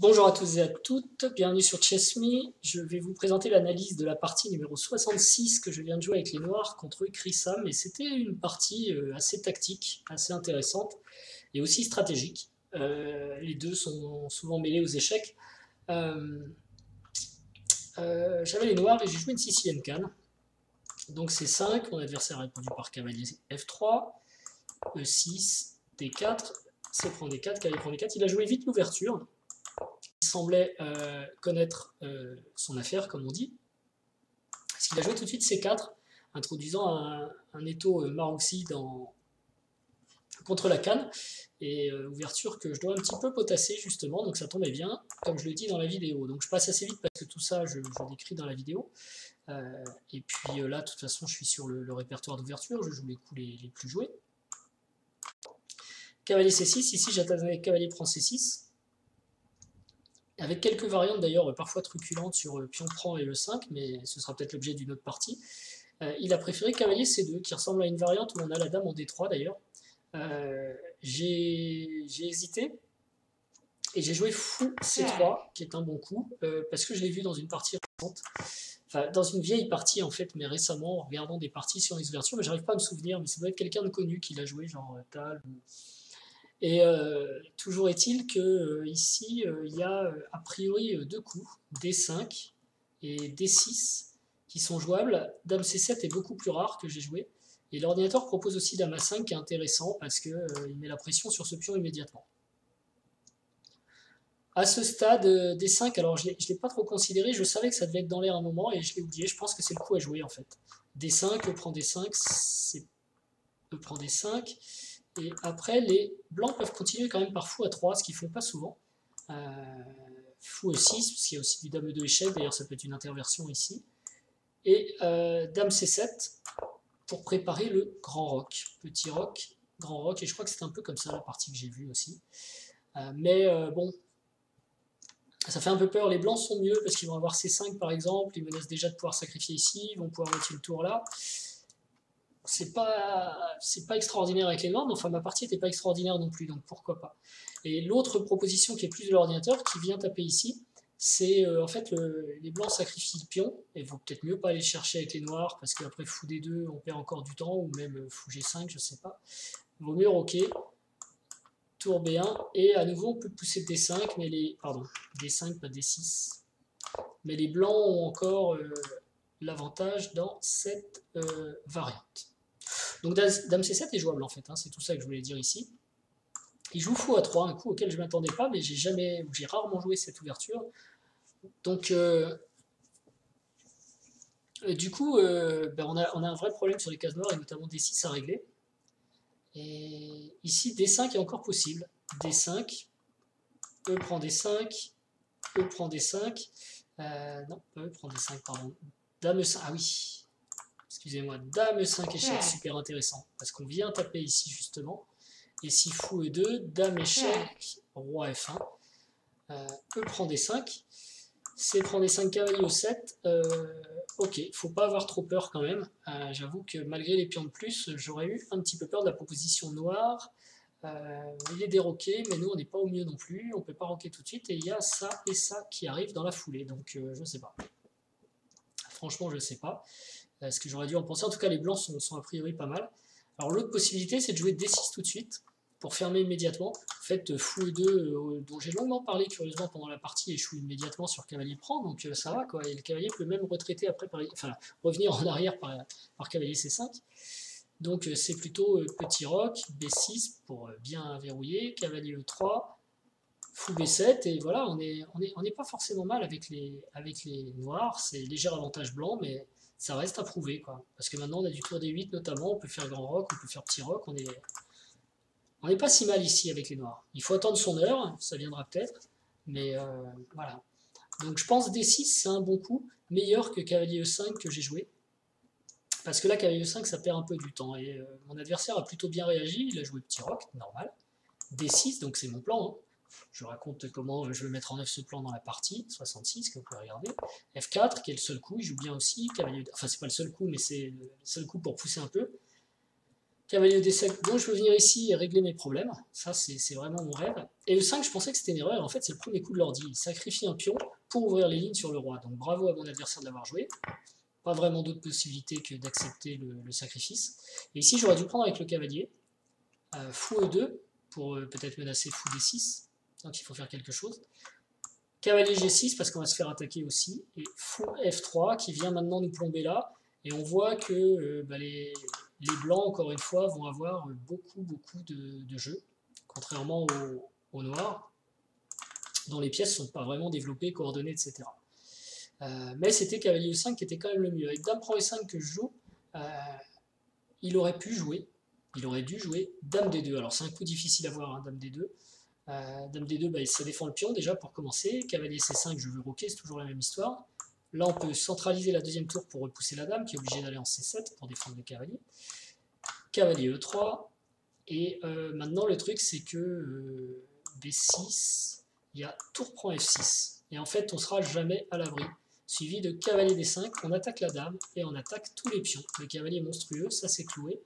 Bonjour à tous et à toutes, bienvenue sur Chess.me. Je vais vous présenter l'analyse de la partie numéro 66 que je viens de jouer avec les Noirs contre Chrisam. Et c'était une partie assez tactique, assez intéressante et aussi stratégique. Les deux sont souvent mêlés aux échecs. J'avais les Noirs et j'ai joué une Sicilienne Canne. Donc C5, mon adversaire a répondu par cavalier F3, E6, D4, C prend D4, cavalier prend D4. Il a joué vite l'ouverture. Il semblait connaître son affaire, comme on dit, parce qu'il a joué tout de suite C4, introduisant un étau Maroussi contre la canne, et ouverture que je dois un petit peu potasser justement, donc ça tombait bien, comme je le dis dans la vidéo. Donc je passe assez vite parce que tout ça je décris dans la vidéo. Et puis là, de toute façon, je suis sur le répertoire d'ouverture, je joue les coups les plus joués. Cavalier C6, ici j'attendais cavalier prend C6. Avec quelques variantes d'ailleurs parfois truculentes sur pion prend et E5, mais ce sera peut-être l'objet d'une autre partie. Il a préféré cavalier C2, qui ressemble à une variante où on a la dame en D3 d'ailleurs. J'ai hésité, et j'ai joué fou C3, qui est un bon coup, parce que je l'ai vu dans une partie récente, enfin dans une vieille partie en fait, mais récemment, en regardant des parties sur les ouvertures, mais j'arrive pas à me souvenir, mais ça doit être quelqu'un de connu qui l'a joué, genre Tal. Et toujours est-il que ici, il y a a priori deux coups, D5 et D6, qui sont jouables. Dame C7 est beaucoup plus rare que j'ai joué. Et l'ordinateur propose aussi Dame A5 qui est intéressant parce qu'il met la pression sur ce pion immédiatement. À ce stade, D5, alors je ne l'ai pas trop considéré, je savais que ça devait être dans l'air un moment et je l'ai oublié, je pense que c'est le coup à jouer en fait. D5, E prend D5, c'est E prend D5. Et après, les blancs peuvent continuer quand même par fou à 3, ce qu'ils ne font pas souvent. Fou E6, parce qu'il y a aussi du dame E2 échec, d'ailleurs ça peut être une interversion ici. Et dame C7, pour préparer le grand roc. Petit roc, grand roc, et je crois que c'est un peu comme ça la partie que j'ai vue aussi. Mais bon, ça fait un peu peur, les blancs sont mieux, parce qu'ils vont avoir C5 par exemple, ils menacent déjà de pouvoir sacrifier ici, ils vont pouvoir mettre une tour là. C'est pas extraordinaire avec les noirs, mais enfin ma partie n'était pas extraordinaire non plus, donc pourquoi pas. Et l'autre proposition qui est plus de l'ordinateur, qui vient taper ici, c'est en fait les blancs sacrifient le pion, et vaut peut-être mieux pas aller chercher avec les noirs, parce qu'après fou D2, on perd encore du temps, ou même fou G5, je sais pas. Vaut mieux roquer, tour B1, et à nouveau on peut pousser D5, mais les... Pardon, D5, pas D6. Mais les blancs ont encore l'avantage dans cette variante. Donc dame C7 est jouable en fait, hein, c'est tout ça que je voulais dire ici. Il joue fou à 3, un coup auquel je ne m'attendais pas, mais j'ai rarement joué cette ouverture. Donc du coup, ben on a un vrai problème sur les cases noires, et notamment D6 à régler. Et ici, D5 est encore possible. D5, E prend D5, E prend D5, non, pas E prend D5, pardon. Dame 5, ah oui, excusez-moi, Dame 5 échec, super intéressant, parce qu'on vient taper ici justement. Et si fou E2, Dame échec, Roi F1, E prend D5, C prend D5, cavalier E7, ok, faut pas avoir trop peur quand même, j'avoue que malgré les pions de plus, j'aurais eu un petit peu peur de la proposition noire. Il est déroqué, mais nous on n'est pas au mieux non plus, on peut pas roquer tout de suite, et il y a ça et ça qui arrivent dans la foulée, donc je sais pas. Franchement je sais pas. Ce que j'aurais dû en penser. En tout cas, les blancs sont a priori pas mal. Alors l'autre possibilité, c'est de jouer D6 tout de suite, pour fermer immédiatement. En fait, fou E2, dont j'ai longuement parlé curieusement pendant la partie, échoue immédiatement sur cavalier prend, donc ça va quoi. Et le cavalier peut même retraiter après, enfin revenir en arrière par cavalier C5. Donc c'est plutôt petit roc, B6 pour bien verrouiller, cavalier E3, fou B7, et voilà, on n'est pas forcément mal avec les noirs, c'est léger avantage blanc, mais ça reste à prouver, quoi. Parce que maintenant, on a du tour D8 notamment, on peut faire grand roc, on peut faire petit roc, on n'est pas si mal ici avec les noirs. Il faut attendre son heure, ça viendra peut-être, mais voilà. Donc je pense D6, c'est un bon coup, meilleur que cavalier E5 que j'ai joué. Parce que là, cavalier E5, ça perd un peu du temps, et mon adversaire a plutôt bien réagi, il a joué petit roc, normal. D6, donc c'est mon plan, hein. Je raconte comment je vais mettre en œuvre ce plan dans la partie, 66, que vous pouvez regarder. F4, qui est le seul coup, il joue bien aussi. Cavalier, enfin, c'est pas le seul coup, mais c'est le seul coup pour pousser un peu. Cavalier D7, donc je peux venir ici et régler mes problèmes. Ça, c'est vraiment mon rêve. Et le 5, je pensais que c'était une erreur. Et en fait, c'est le premier coup de l'ordi. Il sacrifie un pion pour ouvrir les lignes sur le roi. Donc bravo à mon adversaire de l'avoir joué. Pas vraiment d'autre possibilité que d'accepter le sacrifice. Et ici, j'aurais dû prendre avec le cavalier. Fou E2 pour peut-être menacer fou D6. Donc il faut faire quelque chose. Cavalier G6 parce qu'on va se faire attaquer aussi. Et fou F3 qui vient maintenant nous plomber là. Et on voit que les blancs, encore une fois, vont avoir beaucoup de jeux, contrairement aux noirs, dont les pièces ne sont pas vraiment développées, coordonnées, etc. Mais c'était cavalier E5 qui était quand même le mieux. Avec dame prend E5 que je joue, il aurait pu jouer, il aurait dû jouer dame D2. Alors c'est un coup difficile à voir, hein, dame D2. Dame D2, ça défend le pion déjà pour commencer. Cavalier C5, je veux roquer, c'est toujours la même histoire. Là, on peut centraliser la deuxième tour pour repousser la dame, qui est obligée d'aller en C7 pour défendre le cavalier. Cavalier E3. Et maintenant, le truc, c'est que B6, il y a tour prend F6. Et en fait, on ne sera jamais à l'abri. Suivi de cavalier D5, on attaque la dame et on attaque tous les pions. Le cavalier est monstrueux, ça c'est cloué.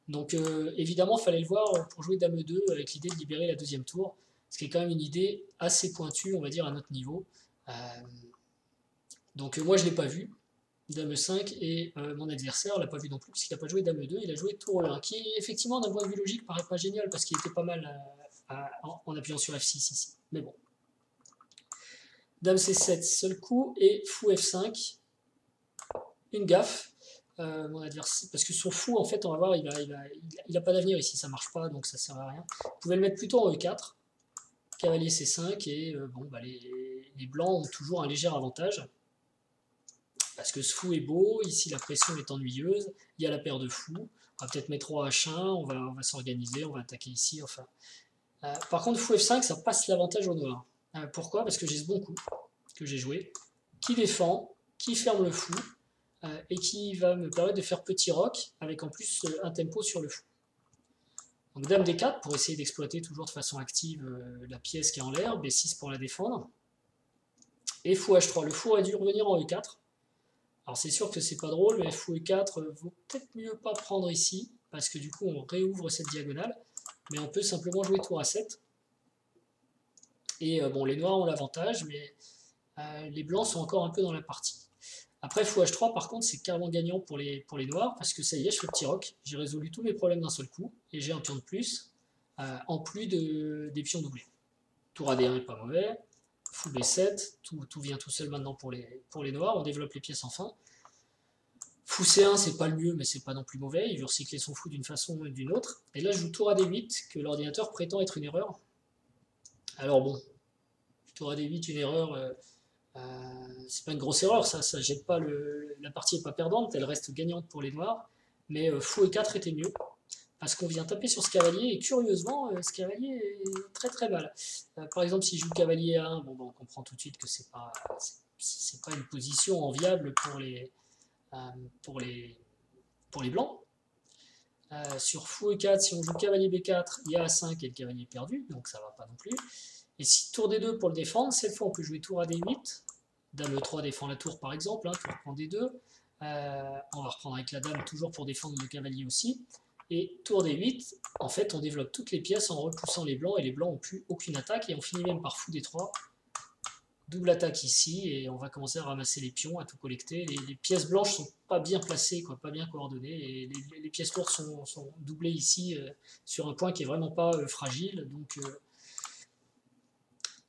Donc évidemment, il fallait le voir pour jouer dame E2 avec l'idée de libérer la deuxième tour. Ce qui est quand même une idée assez pointue, on va dire, à notre niveau. Donc moi je ne l'ai pas vu, dame E5, et mon adversaire ne l'a pas vu non plus, puisqu'il n'a pas joué dame E2, il a joué tour E1, qui effectivement d'un point de vue logique paraît pas génial, parce qu'il était pas mal en appuyant sur F6 ici. Mais bon. Dame C7, seul coup, et fou F5, une gaffe. Mon adversaire, parce que son fou, en fait, on va voir, il n'a pas d'avenir ici, ça ne marche pas, donc ça ne sert à rien. Vous pouvez le mettre plutôt en E4, cavalier C5, et les blancs ont toujours un léger avantage. Parce que ce fou est beau, ici la pression est ennuyeuse, il y a la paire de fous, on va peut-être mettre roi H1, on va s'organiser, on va attaquer ici, enfin. Par contre, fou F5, ça passe l'avantage au noir. Pourquoi? Parce que j'ai ce bon coup que j'ai joué, qui défend, qui ferme le fou, et qui va me permettre de faire petit roc, avec en plus un tempo sur le fou. Donc dame D4, pour essayer d'exploiter toujours de façon active la pièce qui est en l'air, B6 pour la défendre, et fou H3. Le fou aurait dû revenir en E4, alors c'est sûr que c'est pas drôle, mais fou E4 vaut peut-être mieux pas prendre ici, parce que du coup on réouvre cette diagonale, mais on peut simplement jouer tour A7. Et bon, les noirs ont l'avantage, mais les blancs sont encore un peu dans la partie. Après fou H3 par contre c'est carrément gagnant pour les noirs, parce que ça y est, je fais petit roc, j'ai résolu tous mes problèmes d'un seul coup, et j'ai un pion de plus, en plus des pions doublés. Tour AD1 n'est pas mauvais. Fou B7, tout vient tout seul maintenant pour les noirs, on développe les pièces enfin. Fou C1, c'est pas le mieux, mais c'est pas non plus mauvais, il veut recycler son fou d'une façon ou d'une autre. Et là, je joue tour AD8, que l'ordinateur prétend être une erreur. Alors bon, tour AD8, une erreur, c'est pas une grosse erreur, ça jette pas la partie n'est pas perdante, elle reste gagnante pour les noirs, mais fou E4 était mieux. Parce qu'on vient taper sur ce cavalier, et curieusement, ce cavalier est très très mal. Par exemple, si je joue cavalier A1, bon, on comprend tout de suite que c'est pas une position enviable pour les blancs. Sur fou E4, si on joue cavalier B4, il y a A5 et le cavalier est perdu, donc ça va pas non plus. Et si tour D2 pour le défendre, cette fois on peut jouer tour à D8, dame E3 défend la tour par exemple, hein, tour prend D2, on va reprendre avec la dame toujours pour défendre le cavalier aussi. Et tour D8, en fait, on développe toutes les pièces en repoussant les blancs, et les blancs n'ont plus aucune attaque, et on finit même par fou D3. Double attaque ici, et on va commencer à ramasser les pions, à tout collecter. Les pièces blanches sont pas bien placées, quoi, pas bien coordonnées, et les pièces lourdes sont doublées ici sur un point qui est vraiment pas fragile. Donc,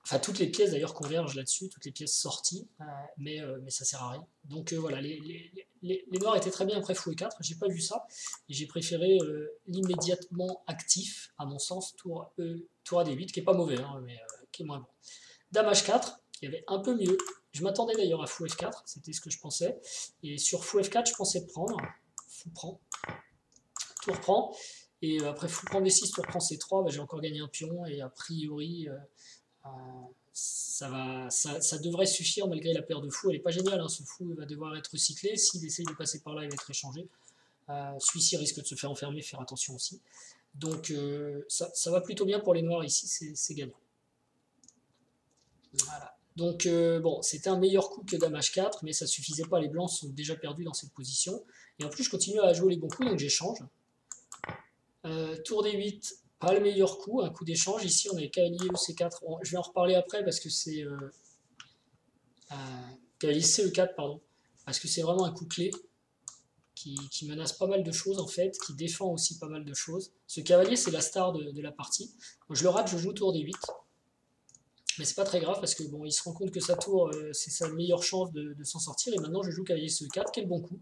enfin, toutes les pièces d'ailleurs convergent là-dessus, toutes les pièces sorties, mais ça sert à rien. Donc voilà, les noirs étaient très bien après fou E4, j'ai pas vu ça, et j'ai préféré l'immédiatement actif, à mon sens, tour à D8, qui est pas mauvais, hein, mais qui est moins bon. Dame H4, qui avait un peu mieux. Je m'attendais d'ailleurs à fou F4, c'était ce que je pensais. Et sur fou F4, je pensais prendre. Fou prend. Tour prend. Et après fou prend D6, tour prend C3, j'ai encore gagné un pion. Et a priori, ça devrait suffire malgré la paire de fous. Elle n'est pas géniale, hein, ce fou va devoir être recyclé. S'il essaye de passer par là, il va être échangé. Celui-ci risque de se faire enfermer, faire attention aussi. Donc ça va plutôt bien pour les noirs ici, c'est gagnant. Voilà. Donc bon, c'était un meilleur coup que dame H4, mais ça suffisait pas, les blancs sont déjà perdus dans cette position. Et en plus, je continue à jouer les bons coups, donc j'échange. Tour D8, pas le meilleur coup, un coup d'échange. Ici, on a cavalier EC4. Je vais en reparler après parce que c'est cavalier CE4, pardon, parce que c'est vraiment un coup clé qui menace pas mal de choses en fait, qui défend aussi pas mal de choses. Ce cavalier, c'est la star de la partie. Moi, je le rate, je joue tour D8. Mais c'est pas très grave parce que bon, il se rend compte que sa tour, c'est sa meilleure chance de s'en sortir. Et maintenant, je joue cavalier CE4, quel bon coup,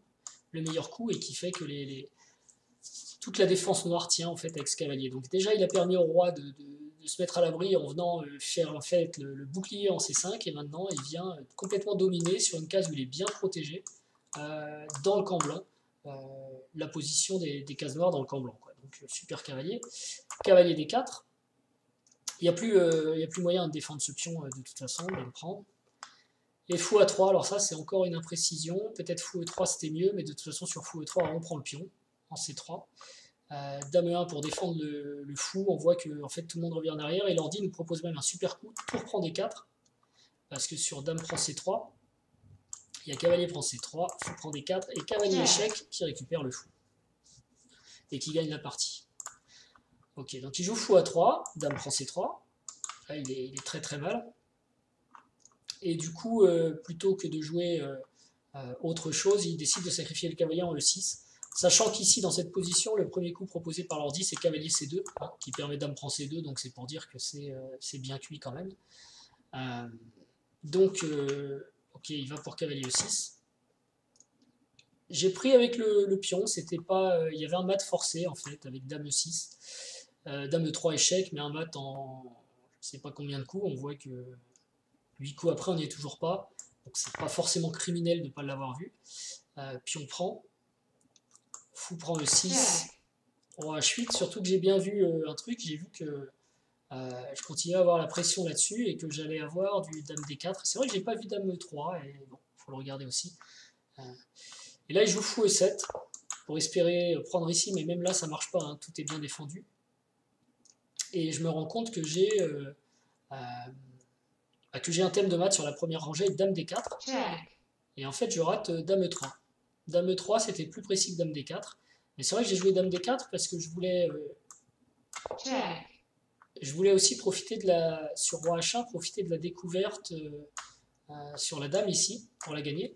le meilleur coup, et qui fait que toute la défense noire tient en fait avec ce cavalier. Donc déjà, il a permis au roi de se mettre à l'abri en venant faire en fait le bouclier en C5, et maintenant, il vient complètement dominer sur une case où il est bien protégé dans le camp blanc. La position des cases noires dans le camp blanc, quoi. Donc super cavalier. Cavalier D4. Il n'y a plus moyen de défendre ce pion de toute façon, on le prend. Et fou A3, alors ça c'est encore une imprécision, peut-être fou E3 c'était mieux, mais de toute façon sur fou E3 on prend le pion en C3. Dame E1 pour défendre le fou, on voit que en fait, tout le monde revient en arrière, et l'ordi nous propose même un super coup, tour prend D4, parce que sur dame prend C3, il y a cavalier prend C3, fou prend D4, et cavalier échec qui récupère le fou, et qui gagne la partie. Ok, donc il joue fou A3, dame prend C3, là il est très très mal. Et du coup, plutôt que de jouer autre chose, il décide de sacrifier le cavalier en E6, sachant qu'ici, dans cette position, le premier coup proposé par l'ordi, c'est cavalier C2, hein, qui permet dame prend C2, donc c'est pour dire que c'est bien cuit quand même. Donc, ok, il va pour cavalier E6. J'ai pris avec le pion, c'était pas, il y avait un mat forcé en fait, avec dame E6, dame E3 échec, mais un mat en je sais pas combien de coups, on voit que 8 coups après, on n'y est toujours pas. Donc c'est pas forcément criminel de ne pas l'avoir vu. Pion prend. Fou prend le 6. Roi H8. Surtout que j'ai bien vu un truc. J'ai vu que je continuais à avoir la pression là-dessus et que j'allais avoir du dame D4. C'est vrai que j'ai pas vu dame E3. Et bon, faut le regarder aussi. Et là, il joue fou E7 pour espérer prendre ici. Mais même là, ça marche pas. Hein, tout est bien défendu. Et je me rends compte que j'ai un thème de maths sur la première rangée, dame D4. Et en fait, je rate dame E3. Dame E3, c'était plus précis que dame D4. Mais c'est vrai que j'ai joué dame D4 parce que je voulais aussi profiter sur roi H1, profiter de la découverte sur la dame ici, pour la gagner.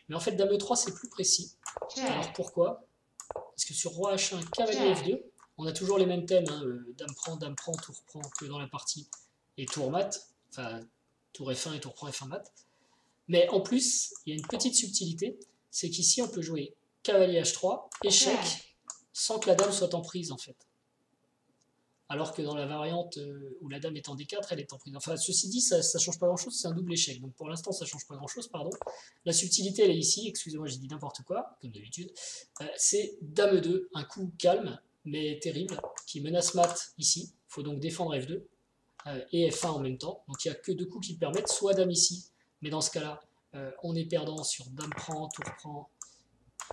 Mais en fait, dame E3, c'est plus précis. Alors pourquoi? Parce que sur roi H1, cavalier F2, on a toujours les mêmes thèmes, hein, dame prend, tour prend que dans la partie, et tour mat, enfin tour F1 et tour prend F1 mat. Mais en plus, il y a une petite subtilité, c'est qu'ici on peut jouer cavalier H3, échec, sans que la dame soit en prise en fait. Alors que dans la variante où la dame est en D4, elle est en prise. Enfin, ceci dit, ça ne change pas grand-chose, c'est un double échec. Donc pour l'instant, ça ne change pas grand-chose, pardon. La subtilité, elle est ici, excusez-moi, j'ai dit n'importe quoi, comme d'habitude. C'est dame E2, un coup calme, mais terrible, qui menace mat ici. Il faut donc défendre F2 et F1 en même temps. Donc il n'y a que deux coups qui permettent, soit dame ici, mais dans ce cas-là, on est perdant sur dame prend,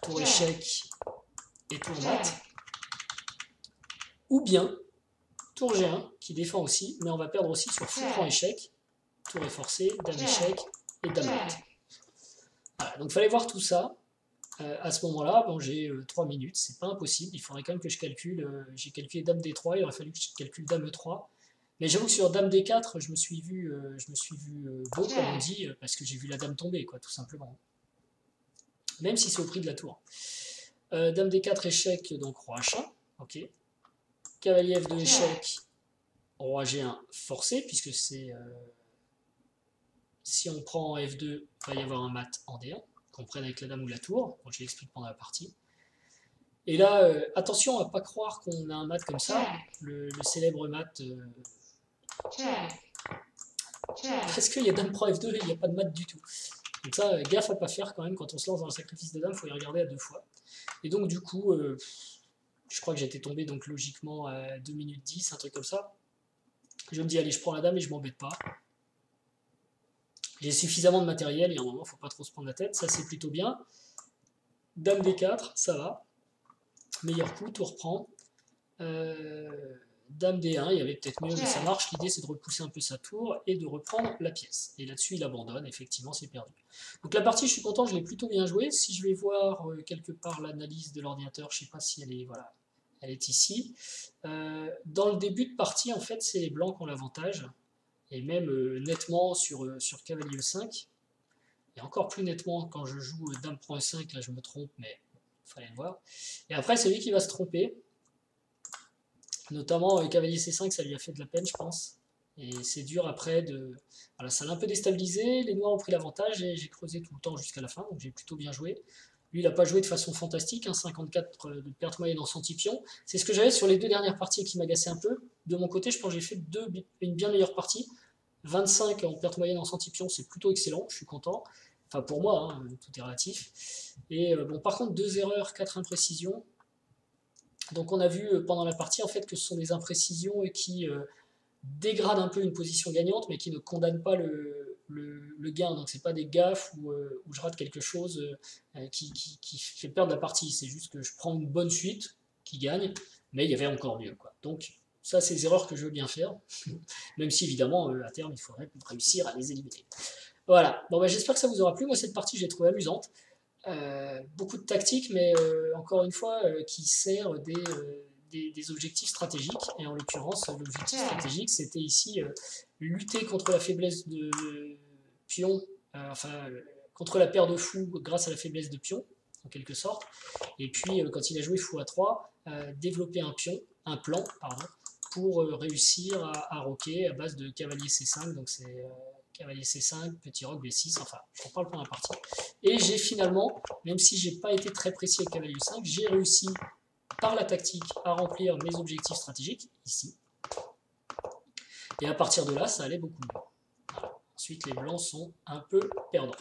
tour échec et tour mat. Ou bien tour G1 qui défend aussi, mais on va perdre aussi sur fou prend échec, tour est forcé, dame échec et dame mat. Voilà, donc il fallait voir tout ça. À ce moment-là, bon, j'ai 3 minutes, c'est pas impossible, il faudrait quand même que je calcule. J'ai calculé dame D3, il aurait fallu que je calcule dame E3. Mais j'avoue que sur dame D4, je me suis vu beau, comme on dit, parce que j'ai vu la dame tomber, quoi, tout simplement. Même si c'est au prix de la tour. Dame D4 échec, donc roi H1, ok. Cavalier F2 échec, roi G1 forcé, puisque c'est... si on prend F2, il va y avoir un mat en D1, qu'on prenne avec la dame ou la tour, bon, je l'explique pendant la partie. Et là, attention à ne pas croire qu'on a un mat comme ça, le célèbre mat... parce qu'il y a dame prend F2 et il n'y a pas de mat du tout. Donc ça, gaffe à pas faire quand même, quand on se lance dans le sacrifice de dame, il faut y regarder à 2 fois. Et donc du coup, je crois que j'étais tombé donc logiquement à 2 minutes 10, un truc comme ça. Je me dis, allez, je prends la dame et je m'embête pas. J'ai suffisamment de matériel, et à un moment, il ne faut pas trop se prendre la tête, ça c'est plutôt bien. Dame D4, ça va. Meilleur coup, tour prend. Dame D1, il y avait peut-être mieux, mais ça marche. L'idée, c'est de repousser un peu sa tour et de reprendre la pièce. Et là-dessus, il abandonne, effectivement, c'est perdu. Donc la partie, je suis content, je l'ai plutôt bien jouée. Si je vais voir quelque part l'analyse de l'ordinateur, je ne sais pas si elle est, voilà, elle est ici. Dans le début de partie, en fait, c'est les blancs qui ont l'avantage, et même nettement sur cavalier E5, et encore plus nettement quand je joue dame prend E5, là je me trompe, mais il fallait le voir. Et après, c'est lui qui va se tromper, notamment cavalier C5, ça lui a fait de la peine, je pense. Et c'est dur après de... Voilà, ça l'a un peu déstabilisé, les noirs ont pris l'avantage, et j'ai creusé tout le temps jusqu'à la fin, donc j'ai plutôt bien joué. Lui, il n'a pas joué de façon fantastique, hein, 54 de perte moyenne en centipion. C'est ce que j'avais sur les 2 dernières parties qui m'agaçait un peu. De mon côté, je pense que j'ai fait une bien meilleure partie. 25 en perte moyenne en centipion, c'est plutôt excellent, je suis content. Enfin, pour moi, hein, tout est relatif. Et bon, par contre, 2 erreurs, 4 imprécisions. Donc on a vu pendant la partie en fait que ce sont des imprécisions qui dégradent un peu une position gagnante, mais qui ne condamnent pas le gain. Donc c'est pas des gaffes où je rate quelque chose qui fait perdre la partie. C'est juste que je prends une bonne suite qui gagne, mais il y avait encore mieux, quoi. Donc ça, c'est des erreurs que je veux bien faire, même si évidemment à terme il faudrait réussir à les éliminer. Voilà. Bon, bah, j'espère que ça vous aura plu. Moi, cette partie, j'ai trouvé amusante. Beaucoup de tactique, mais encore une fois, qui sert des objectifs stratégiques. Et en l'occurrence, l'objectif stratégique, c'était ici lutter contre la faiblesse de pion, contre la paire de fous grâce à la faiblesse de pion, en quelque sorte. Et puis, quand il a joué fou à 3, développer un plan, pardon, pour réussir à roquer à base de cavalier C5. Donc c'est cavalier C5, petit roc B6, enfin, je ne parle pas la partie. Et j'ai finalement, même si j'ai pas été très précis avec cavalier 5, j'ai réussi par la tactique à remplir mes objectifs stratégiques, ici. Et à partir de là, ça allait beaucoup mieux. Voilà. Ensuite, les blancs sont un peu perdants.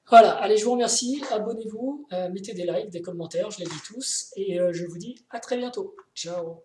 Voilà, allez, je vous remercie, abonnez-vous, mettez des likes, des commentaires, je les lis tous, et je vous dis à très bientôt. Ciao.